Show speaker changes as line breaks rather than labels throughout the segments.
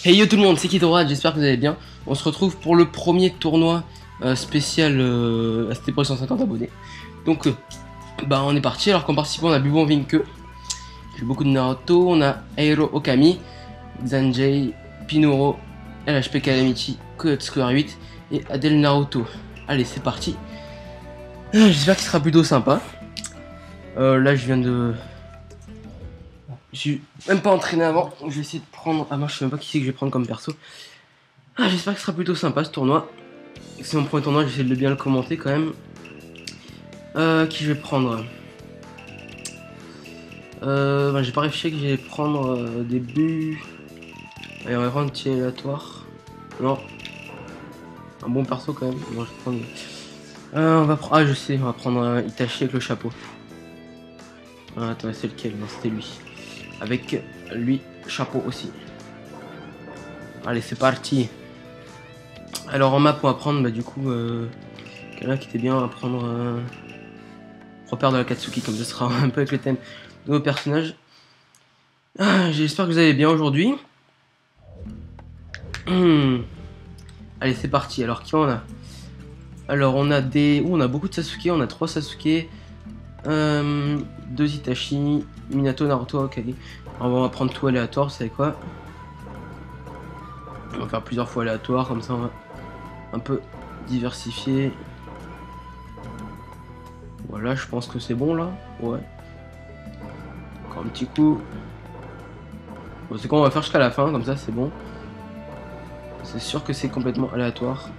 Hey yo tout le monde, c'est Kidorad, j'espère que vous allez bien. On se retrouve pour le premier tournoi spécial à cette époque 150 abonnés. Donc bah on est parti, alors qu'en participant on a Bubu Vinke, j'ai beaucoup de Naruto, on a Eiro Okami, Zanjay, Pinuro, LHP Kalamichi, Koyotsuku R8 et Adel Naruto. Allez c'est parti. J'espère qu'il sera plutôt sympa. Là je viens de... Je suis même pas entraîné avant, je vais essayer de prendre... Ah moi je sais même pas qui c'est que je vais prendre comme perso. Ah j'espère que ce sera plutôt sympa ce tournoi. C'est mon premier tournoi, j'essaie de bien le commenter quand même. Qui je vais prendre j'ai pas réfléchi que j'allais prendre des buts. Allez on va prendre un petit aléatoire. Non. Un bon perso quand même. Bon, je vais prendre... on va prendre... Ah je sais, on va prendre Itachi avec le chapeau. Ah, attends c'est lequel? Non c'était lui. Avec lui, chapeau aussi. Allez, c'est parti. Alors en map, on va prendre, bah, du coup, quelqu'un qui était bien, on va prendre repère de la Katsuki, comme ça sera un peu avec le thème de nos personnages. Ah, j'espère que vous allez bien aujourd'hui. Allez, c'est parti. Alors, qui on a? Alors, on a des... on a beaucoup de Sasuke, on a 3 Sasuke. 2 Itachi, Minato, Naruto, Okage. Alors on va prendre tout aléatoire, vous savez quoi? On va faire plusieurs fois aléatoire, comme ça on va un peu diversifier. Voilà, je pense que c'est bon là. Ouais. Encore un petit coup. Bon, c'est quoi, on va faire jusqu'à la fin, comme ça c'est bon. C'est sûr que c'est complètement aléatoire.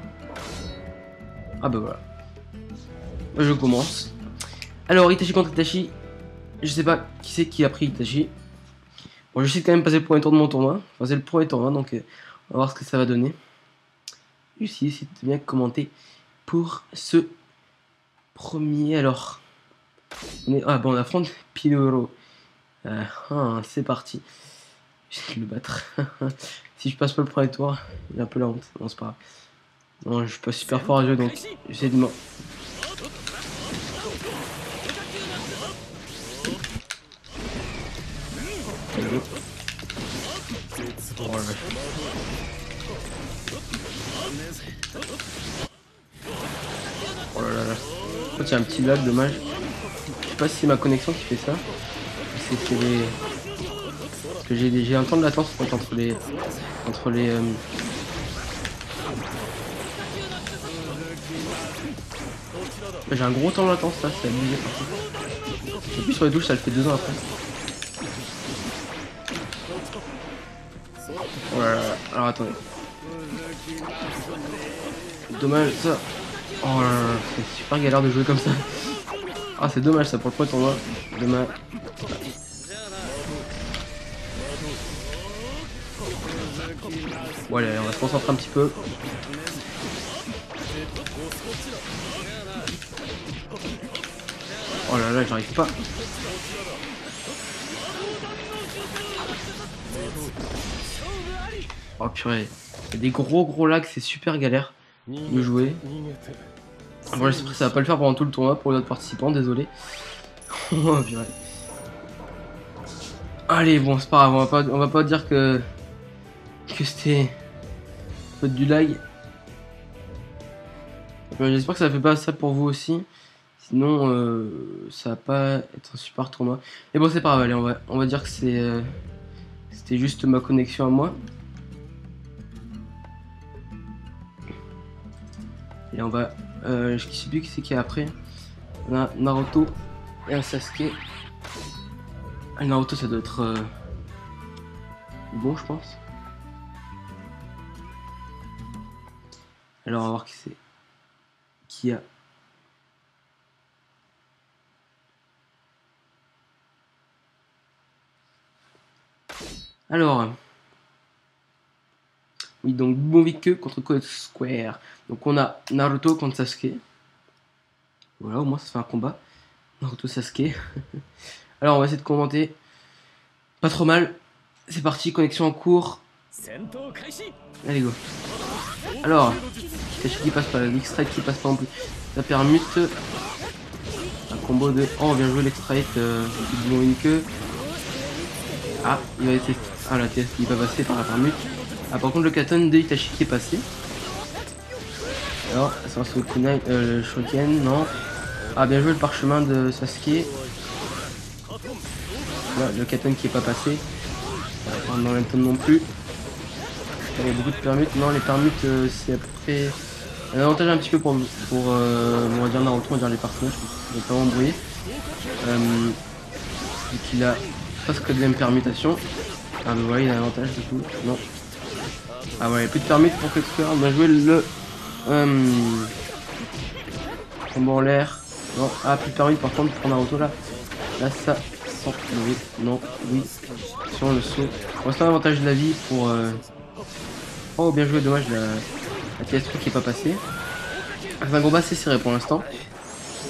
Ah bah voilà. Je commence. Alors, Itachi contre Itachi. Je sais pas qui c'est qui a pris Itachi. Bon, je sais quand même passer le premier tour de mon tournoi. Enfin, c'est le premier tournoi, donc on va voir ce que ça va donner. Ici, c'est bien commenté pour ce premier. Alors, on affronte Pinuro. C'est parti. J'essaie de le battre. Si je passe pas le premier tour, il a un peu la honte. Non, c'est pas grave. Non, je suis pas super fort à jeu, donc j'essaie de m'en... Oh là là. Oh là là là. En fait, il y a un petit lag, dommage. Je sais pas si c'est ma connexion qui fait ça. C'est les... Parce que j'ai un temps de latence entre les... J'ai un gros temps de latence là, c'est abusé par contre. J'appuie sur les touches, ça le fait 2 ans après. Oh là là, alors attendez. Dommage ça. Oh là là, c'est super galère de jouer comme ça. Ah c'est dommage ça pour le premier tournoi. Dommage. Bon allez, on va se concentrer un petit peu. Oh là là, j'arrive pas. Oh purée, il y a des gros lags, c'est super galère de jouer. Bon j'espère que ça va pas le faire pendant tout le tournoi pour les autres participants, désolé. Oh purée. Allez bon c'est pas grave, on va pas dire que c'était du lag. J'espère que ça fait pas ça pour vous aussi. Sinon ça va pas être un super tournoi. Mais bon c'est pas grave, allez on va dire que c'était juste ma connexion à moi. Et on va... je sais plus qui c'est qui est après. On a Naruto et un Sasuke. Ah, Naruto ça doit être... bon je pense. Alors on va voir qui c'est. Qui a... Alors... Oui, donc Bubu contre Code Square. Donc on a Naruto contre Sasuke. Voilà, au moins ça fait un combat. Naruto Sasuke. Alors on va essayer de commenter. Pas trop mal. C'est parti, connexion en cours. Allez go. Alors, Itachi qui passe pas, l'X-Strike qui passe pas non plus. Ça permute. Un combo de... Oh bien joué l'X-Strike de Bubu Vinke. Ah, il va essayer... Ah la TS qui va passer par la permute. Ah, par contre, le Katon de Itachi qui est passé. Alors, c'est un Kunai, le Shoken, non. Ah, bien joué le parchemin de Sasuke. Là, le Katon qui est pas passé. Dans l'Enton non plus. Il y a beaucoup de permutes. Non, les permutes, c'est à peu près un avantage un petit peu pour on va dire Naruto, on va dire les personnages. Je vais pas m'embrouiller. Vu qu'il a presque la même permutation. Ah, bah voilà, il a un avantage du coup. Non. Ah, ouais, plus de permutes pour que tu on a joué le. Combo en l'air. Non. Ah, plus de permutes par contre pour Naruto là. Là, ça sent mauvais. Non, oui. Sur le saut. Pour l'instant, avantage de la vie pour. Oh, bien joué, dommage la PS3 qui est pas passée. C'est un combat assez serré pour l'instant.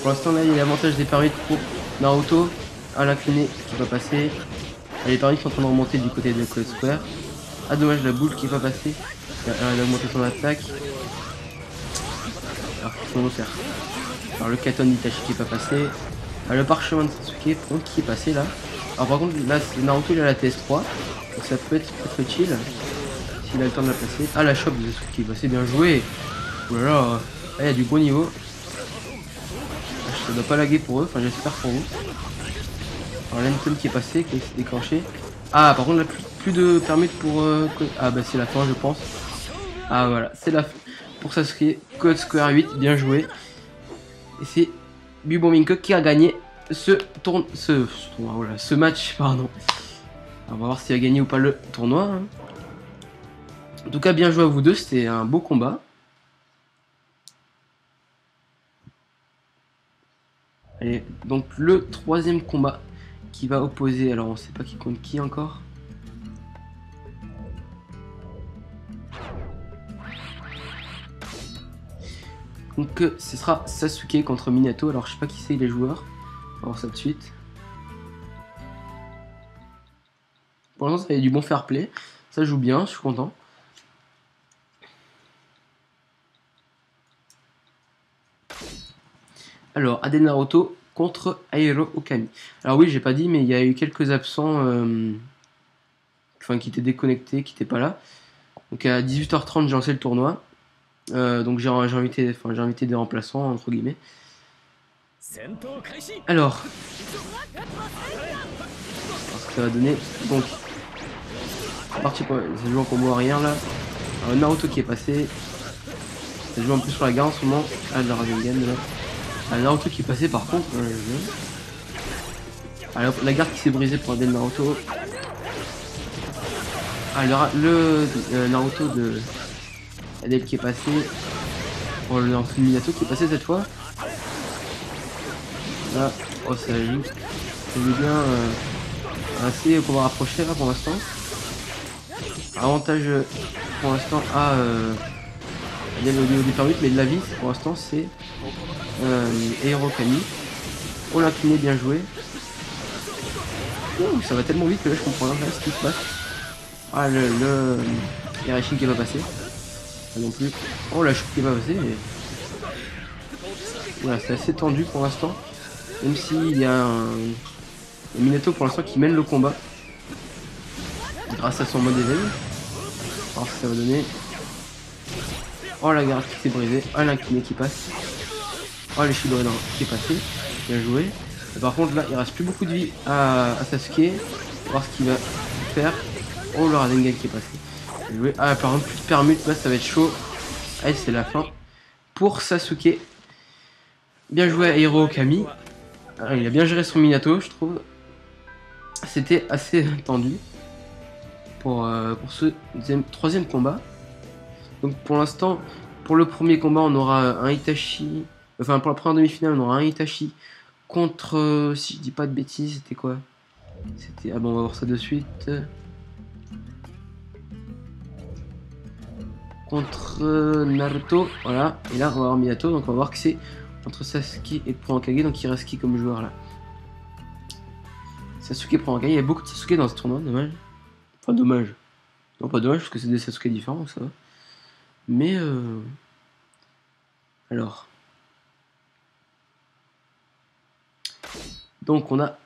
Pour l'instant, là, il y a l'avantage des permits pour Naruto. À l'incliné qui va passer. Les permits sont en train de remonter du côté de Code Square. Ah, dommage, la boule qui est pas passée. Elle a augmenté son attaque. Alors, qu'est-ce qu'on va faire? Alors, le Katon d'Itachi qui est pas passé. Le parchemin de Sasuke qui est passé là. Alors, par contre, là, Naruto il a la TS3. Donc, ça peut être utile. S'il a le temps de la placer. Ah, la chope de Sasuke qui est passée. Bien joué. Oulala. Ah, il y a du beau niveau. Ça doit pas laguer pour eux. Enfin, j'espère pour vous. Alors, l'Enton qui est passé, qui est déclenché. Ah, par contre, là, plus de permis pour. Ah, bah, c'est la fin, je pense. Ah, voilà. C'est la fin pour Sasuke. Code Square 8. Bien joué. Et c'est Bubon Minko qui a gagné ce match, pardon. Alors, on va voir s'il a gagné ou pas le tournoi. Hein. En tout cas, bien joué à vous deux, c'était un beau combat. Allez, donc le troisième combat qui va opposer, alors on sait pas qui compte qui encore. Donc ce sera Sasuke contre Minato, alors je sais pas qui c'est les joueurs, on va voir ça tout de suite. Pour l'instant ça y a du bon fair play, ça joue bien, je suis content. Alors, Aden Naruto contre Airo Okami. Alors oui, j'ai pas dit, mais il y a eu quelques absents, qui étaient déconnectés, qui étaient pas là. Donc à 18h30, j'ai lancé le tournoi. Donc j'ai invité des remplaçants, entre guillemets. Alors, ce que ça va donner. Donc, c'est parti pour ça joue en combo arrière là. Alors, Naruto qui est passé. Ça joue un peu sur la gare en ce moment. Ah, le Rasengan là. Naruto qui est passé par contre. Alors, la garde qui s'est brisée pour aider le Naruto. Le Naruto de Adel qui est passé. Pour le Naruto de Minato qui est passé cette fois. Là, oh ça joue. Ça joue bien. Assez qu'on va rapprocher là pour l'instant. Avantage pour l'instant à Adel au niveau du permis, mais de la vie pour l'instant c'est Airo Kami. Oh l'incliné bien joué. Oh, ça va tellement vite que là je comprends rien ce qui se passe. Ah le Hiraishi qui est pas passé. Pas non plus. Oh la chute qui est pas passée. Mais... voilà, c'est assez tendu pour l'instant. Même s'il y a un Minato pour l'instant qui mène le combat. Grâce à son mode éveil. Alors ce que ça va donner. Oh la garde qui s'est brisée. Ah l'incliné qui passe. Oh le Shidori qui est passé. Bien joué. Et par contre là il reste plus beaucoup de vie à Sasuke. On va voir ce qu'il va faire. Oh le Rasengan qui est passé. Bien joué. Ah par contre plus de permute là ça va être chaud. Allez c'est la fin. Pour Sasuke. Bien joué à Hiro Okami. Ah, il a bien géré son Minato je trouve. C'était assez tendu. Pour ce troisième combat. Donc pour l'instant, pour le premier combat, on aura un Itachi. Enfin, pour la première demi-finale, on aura un Itachi contre. Si je dis pas de bêtises, c'était quoi? C'était. Ah bon, on va voir ça de suite. Contre Naruto, voilà. Et là, on va avoir Minato. Donc on va voir que c'est entre Sasuke et Prokage. Donc il reste qui comme joueur là? Sasuke et Prokage. Il y a beaucoup de Sasuke dans ce tournoi, dommage. Enfin, dommage. Non, pas dommage, parce que c'est des Sasuke différents, ça va. Mais, alors. Donc, on a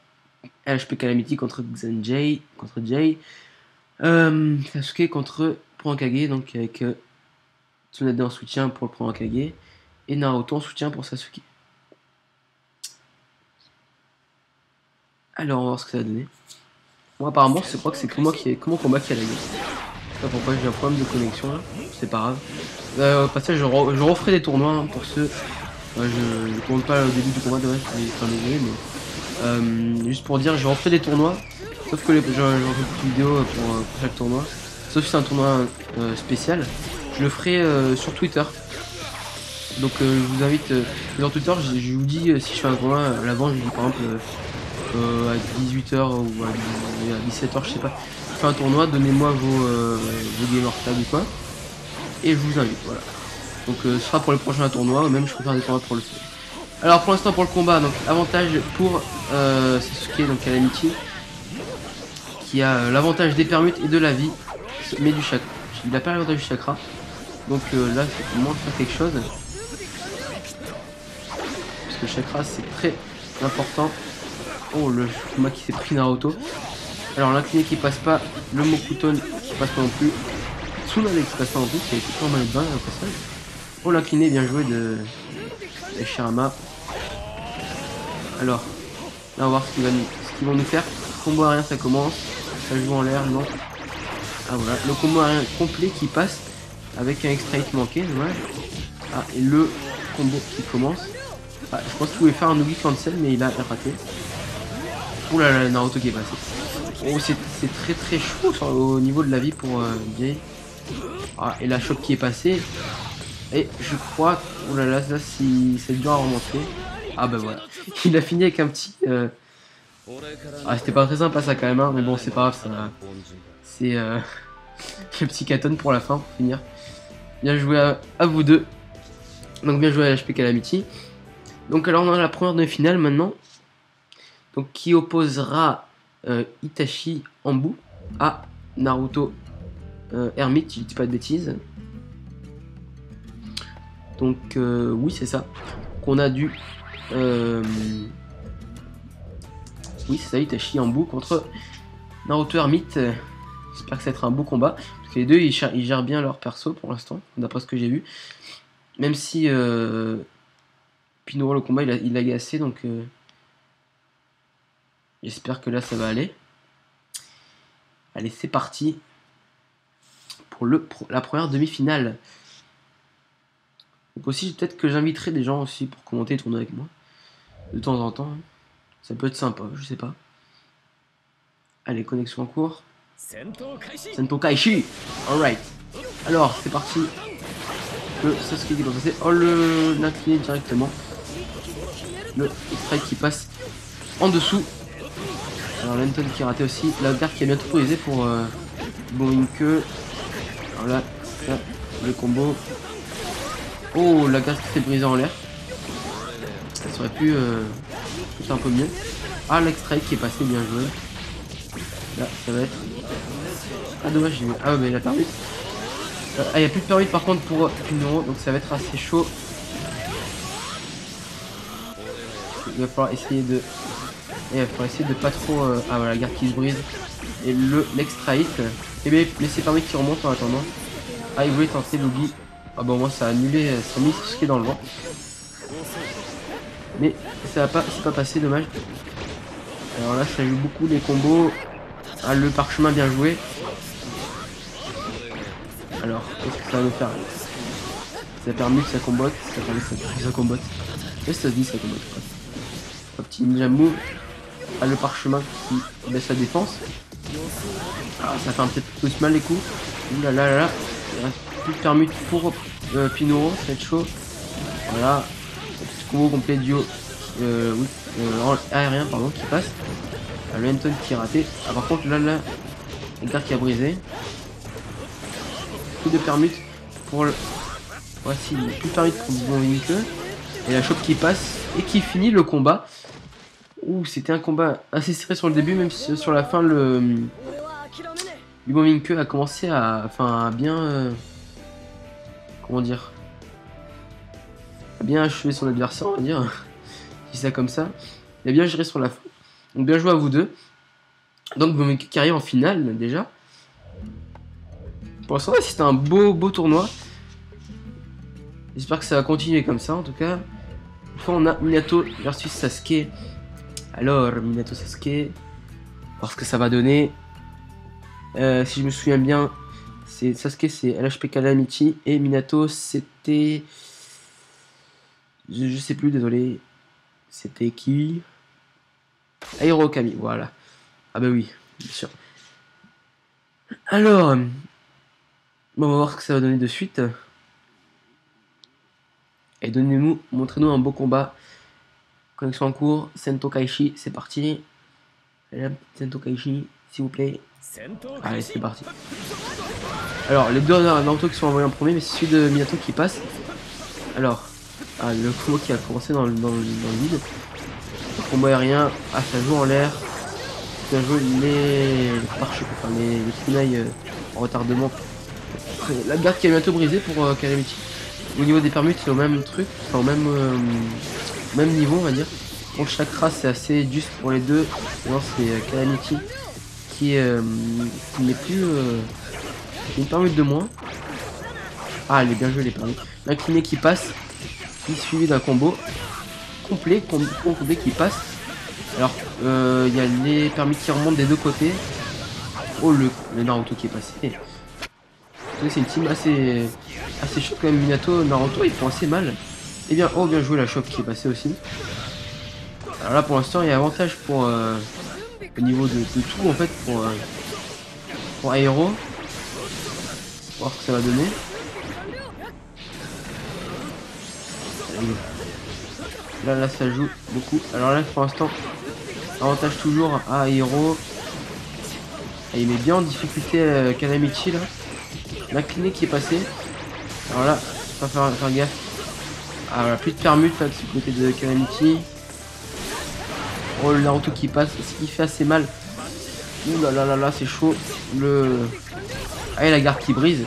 LHP Calamity contre Xanjay, contre Jay. Sasuke contre pour Hokage, donc avec Tsunade en soutien pour le premier Hokage, et Naruto en soutien pour Sasuke. Alors, on va voir ce que ça va donner. Moi, apparemment, je crois que c'est que moi qui ai mon combat qui a lagué. Je sais pas pourquoi j'ai un problème de connexion, c'est pas grave. Au passage, je referai des tournois hein, pour ceux. Je ne compte pas le début du combat, dommage, mais juste pour dire, je referai des tournois. Sauf que j'en fais plus de vidéos pour chaque tournoi. Sauf si c'est un tournoi spécial. Je le ferai sur Twitter. Donc je vous invite sur Twitter, je vous dis si je fais un tournoi à l'avant, je vous dis par exemple à 18h ou à 17h, je sais pas. Je fais un tournoi, donnez-moi vos gamer tags ou quoi. Et je vous invite, voilà. Donc ce sera pour les prochains tournois, ou même je peux faire des tournois pour le faire. Alors pour l'instant pour le combat, donc avantage pour Sasuke, donc Calamity, qui a l'avantage des permutes et de la vie, mais du chakra. Il n'a pas l'avantage du chakra. Donc là c'est au moins faire quelque chose. Parce que le chakra c'est très important. Oh le Fuma qui s'est pris Naruto. Alors l'incliné qui passe pas, le Mokuton qui passe pas non plus. Tsunade qui passe pas non plus, qui a été pas mal de bain au passage. Oh l'incliné bien joué de Shirama. Alors, là on va voir ce qu'ils vont nous faire. Combo aérien ça commence. Ça joue en l'air, non. Ah voilà, le combo aérien complet qui passe avec un extra hit manqué, dommage. Ah et le combo qui commence. Ah, je pense qu'il voulait faire un Noogie cancel mais il a raté. Ouh là là, Naruto qui est passé. Oh c'est très très chaud au niveau de la vie pour Jay. Ah et la choc qui est passée. Et je crois, oh là là, ça c'est dur à remonter. Ah bah voilà, il a fini avec un petit... Ah c'était pas très sympa ça quand même, hein, mais bon c'est pas grave, ça... C'est le petit Katon pour la fin, pour finir. Bien joué à vous deux. Donc bien joué à HP Calamity. Donc alors on a la première demi-finale maintenant. Donc qui opposera Itachi Ambu à Naruto Hermite, si je dis pas de bêtises. Donc oui c'est ça. Qu'on a dû... Oui c'est ça, Itachi Ambu contre Naruto Hermite. J'espère que ça va être un beau combat. Parce que les deux ils gèrent bien leur perso pour l'instant, d'après ce que j'ai vu. Même si Pinoro le combat il a agacé donc j'espère que là ça va aller. Allez c'est parti pour la première demi-finale. Donc aussi peut-être que j'inviterai des gens aussi pour commenter les tournois avec moi. De temps en temps. Ça peut être sympa, je sais pas. Allez, connexion en cours. Sento Kaishi. Alright. Alors, c'est parti. Le Sasuke qui doit passer. Oh, l'incliné directement. Le strike qui passe en dessous. Alors, Lenton qui a raté aussi. La garde qui a bientôt brisé pour Boinke. Alors là, le combo. Oh, la garde qui s'est brisée en l'air. Ça aurait pu faire un peu mieux. Ah, l'extrait qui est passé, bien joué. Là, ça va être... Ah, dommage, j'ai mis... Ah, mais il a perdu. Ah, il n'y a plus de permis par contre pour Pinoro, donc ça va être assez chaud. Il va falloir essayer de... Il va falloir essayer de pas trop... Ah, voilà, la garde qui se brise. Et l'extra hit. Et bien, laissez permis qui remonte en attendant. Ah, il voulait tenter l'oubli. Ah, bon, moi, ça a annulé... Ça a mis ce qui est dans le vent. Mais ça va pas passé, dommage. Alors là ça joue beaucoup les combos. Ah, le parchemin bien joué. Alors qu'est-ce que ça va nous faire? Ça a permis que ça combote. Ça a permis que ça combote. Qu'est-ce que ça se dit ça combote? Un petit ninja move. Ah, le parchemin qui baisse la défense. Ah, ça fait un petit peu plus mal les coups. Ouh là là là là. Il reste plus de permute pour Pinoro, ça va être chaud. Voilà. Combo complet duo oui, aérien pardon qui passe. Le Anton qui est raté. Ah, par contre là la garde qui a brisé. Coup de permute pour le... Voici plus de permute pour Boinke. Et la chope qui passe et qui finit le combat. Ouh, c'était un combat assez serré sur le début, même si sur la fin le Boinke a commencé à... Enfin à bien... comment dire, bien achevé son adversaire, on va dire, si c'est comme ça. Il a bien géré sur la fin. Donc bien joué à vous deux. Donc Boinke qui arrive en finale déjà. Pour l'instant, c'était un beau tournoi. J'espère que ça va continuer comme ça en tout cas. Une fois on a Minato versus Sasuke. Alors, Minato Sasuke. Voir ce que ça va donner. Si je me souviens bien, Sasuke c'est LHP Calamity et Minato c'était... Je sais plus, désolé. C'était qui? Airo Okami, voilà. Ah bah oui, bien sûr. Alors, bon, on va voir ce que ça va donner de suite. Et montrez-nous un beau combat. Connexion en cours, Sento Kaishi, c'est parti. Sento Kaishi, s'il vous plaît. Allez, c'est parti. Alors, les deux Naruto qui sont envoyés en premier, mais c'est celui de Minato qui passe. Alors, le combo qui a commencé dans le vide. Le combo aérien, ça joue en l'air. Ça joue les pare-chocs, enfin les kunai en retardement. La garde qui est bientôt brisée pour Calamity. Au niveau des permutes, c'est au même truc, enfin au même niveau, on va dire. Pour le chakra, c'est assez juste pour les deux. Non, c'est Calamity qui n'est plus une permute de moins. Ah, elle est bien jouée les permutes. L'incliné qui passe, qui suivi d'un combo complet qui passe. Alors, il y a les permis qui remontent des deux côtés. Oh, le Naruto qui est passé. C'est une team assez chaude quand même. Minato, Naruto, ils font assez mal. Et bien, oh, bien joué la choc qui est passée aussi. Alors là, pour l'instant, il y a avantage pour au niveau de tout en fait pour Aero. Voir ce que ça va donner. Là, ça joue beaucoup. Alors là, pour l'instant, avantage toujours à Aero. Et il met bien en difficulté Calamity là. L'incliné qui est passé. Alors là, faut pas faire gaffe. Ah voilà, plus de permute là de ce côté de Calamity. Oh, le Naruto qui passe, ce qui fait assez mal. Ouh là là là là, c'est chaud. Ah, et la garde qui brise.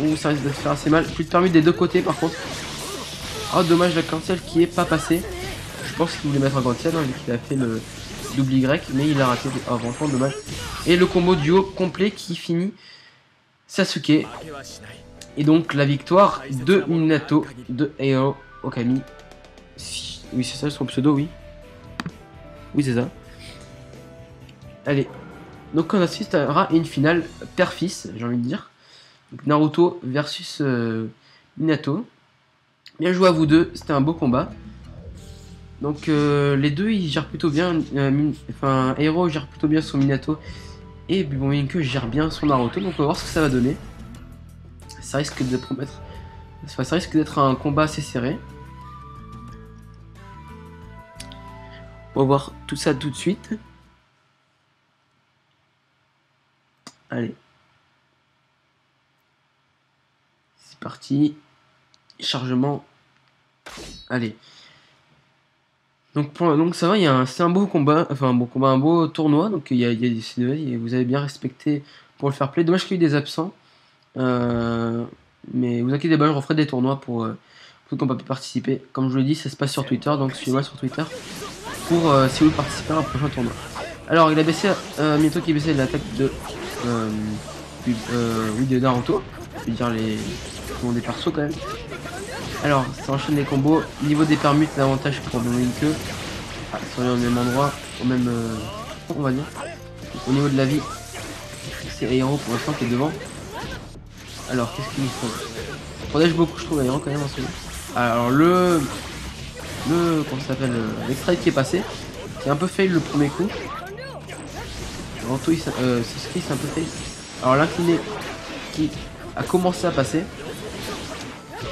Ouh, ça risque de faire assez mal. Plus de permute des deux côtés par contre. Oh, dommage la cancel qui est pas passé. Je pense qu'il voulait mettre un cancel hein, vu qu'il a fait le double Y, mais il a raté. Oh, franchement, dommage. Et le combo duo complet qui finit Sasuke. Et donc la victoire de Minato de Airo Okami. Oui, c'est ça son pseudo, oui. Oui, c'est ça. Allez. Donc on assistera à une finale père-fils, j'ai envie de dire. Donc, Naruto versus Minato. Bien joué à vous deux, c'était un beau combat. Donc les deux ils gèrent plutôt bien. Enfin, Airo gère plutôt bien son Minato. Et bon, Minke gère bien son Naruto. Donc on va voir ce que ça va donner. Ça risque de promettre. Enfin, ça risque d'être un combat assez serré. On va voir tout ça tout de suite. Allez. C'est parti. Chargement. Allez. Donc ça va, c'est un beau combat, enfin un beau combat, un beau tournoi. Donc il y a des CDE, vous avez bien respecté pour le fair play. Dommage qu'il y ait eu des absents. Mais vous inquiétez pas, je referai des tournois pour ceux qui n'ont pas pu participer. Comme je vous l'ai dit, ça se passe sur Twitter, donc suivez-moi sur Twitter pour si vous participez à un prochain tournoi. Alors il a baissé, Minato qui a baissé l'attaque de Naruto. Je veux dire des persos quand même. Alors ça enchaîne les combos. Niveau des permutes, l'avantage pour Minke. Ah, ils sont au même endroit, au même on va dire. Donc, au niveau de la vie, c'est Aero pour l'instant qui est devant. Alors qu'est-ce qu'il nous faut? Ça protège beaucoup je trouve Aero quand même en ce moment. Alors comment ça s'appelle, l'extrait qui est passé, c'est un peu fail le premier coup. Sasuke c'est un peu fail. Alors l'incliné qui a commencé à passer.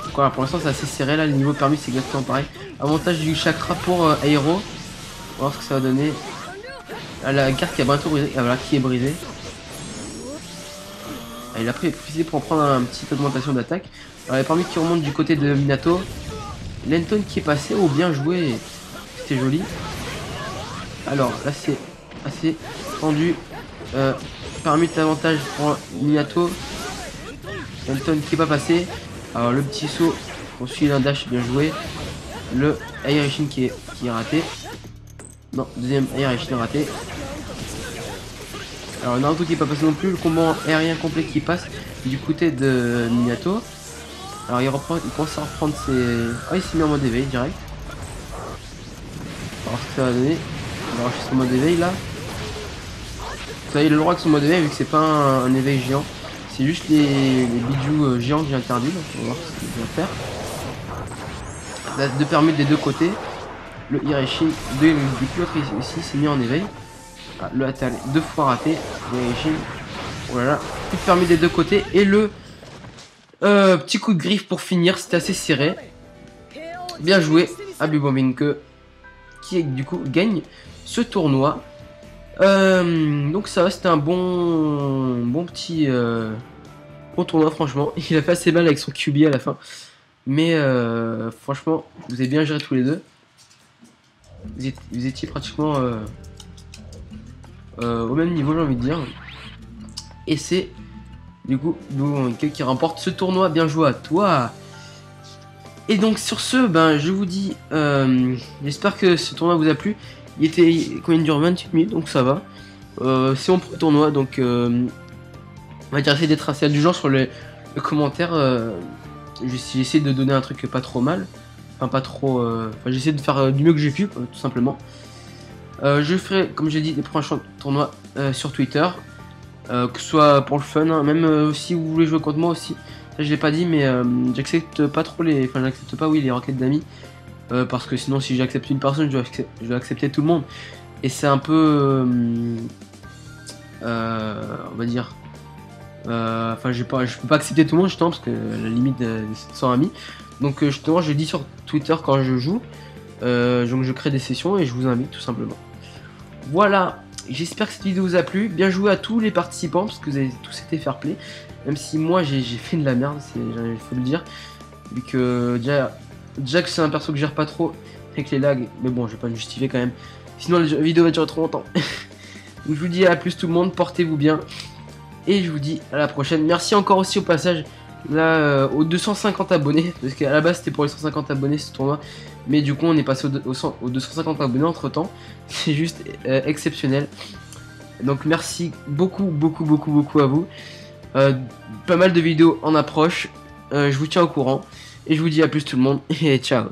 Donc, voilà, pour l'instant c'est assez serré là, le niveau permis c'est exactement pareil. Avantage du chakra pour Aero. On va voir ce que ça va donner. Là, la carte qui a bientôt brisé, voilà, qui est brisée. Ah, il a précisé pour en prendre une petite augmentation d'attaque. Alors les permis qui remontent du côté de Minato. Lenton qui est passé, oh bien joué. C'était joli. Alors là c'est assez tendu. Permis d'avantage pour Minato. Lenton qui est pas passé. Alors le petit saut, on suit d'un dash bien joué. Le Airishin qui est raté. Non, deuxième Airishin raté. Alors Naruto qui est pas passé non plus. Le combat aérien complet qui passe. du côté de Minato. Alors il commence à reprendre ses... Ah, il s'est mis en mode éveil direct. Alors ce que ça va donner. Il va racheter son mode éveil là. Ça, il a le droit que son mode éveil vu que c'est pas un éveil géant. C'est juste les bijoux géants que j'ai interdits. Donc on va voir ce qu'il va faire. Ça a deux permis des deux côtés. Le Hireshin, du coup l'autre ici s'est mis en éveil. Ah, le Atal, 2 fois raté. Le Hireshin, oh là là, tout permis des deux côtés. Et le petit coup de griffe pour finir, c'était assez serré. Bien joué à Bubominke, qui du coup gagne ce tournoi. Donc ça va, c'était un bon petit bon tournoi franchement. Il a fait assez mal avec son QB à la fin. Mais franchement, vous avez bien géré tous les deux. Vous étiez pratiquement au même niveau, j'ai envie de dire. Et c'est du coup Bubominke qui remporte ce tournoi. Bien joué à toi. Et donc sur ce, ben je vous dis, j'espère que ce tournoi vous a plu. Il était combien de dure 28 minutes, donc ça va. C'est mon premier tournoi, donc on va dire essayer d'être assez indulgent sur les commentaires. J'essaie de donner un truc pas trop mal, enfin pas trop. J'essaie de faire du mieux que j'ai pu, tout simplement. Je ferai, comme j'ai dit, des prochains tournois sur Twitter, que ce soit pour le fun, hein, même si vous voulez jouer contre moi aussi. Ça, je l'ai pas dit, mais j'accepte pas trop les. Enfin, j'accepte pas, oui, les requêtes d'amis. Parce que sinon, si j'accepte une personne, je dois accepter tout le monde. Et c'est un peu. On va dire. Enfin, je peux pas accepter tout le monde, justement, parce que la limite des 700 amis. Donc, justement, je dis sur Twitter quand je joue. Donc, je crée des sessions et je vous invite tout simplement. Voilà, j'espère que cette vidéo vous a plu. Bien joué à tous les participants, parce que vous avez tous été fair play. Même si moi j'ai fait de la merde, il faut le dire. Vu que déjà que c'est un perso que je gère pas trop avec les lags, mais bon, je vais pas me justifier quand même. Sinon la vidéo va durer trop longtemps. Donc je vous dis à plus tout le monde, portez-vous bien. Et je vous dis à la prochaine. Merci encore aussi au passage là aux 250 abonnés. Parce qu'à la base c'était pour les 150 abonnés ce tournoi. Mais du coup on est passé aux 250 abonnés entre temps. C'est juste exceptionnel. Donc merci beaucoup à vous. Pas mal de vidéos en approche. Je vous tiens au courant. Et je vous dis à plus tout le monde. Et ciao.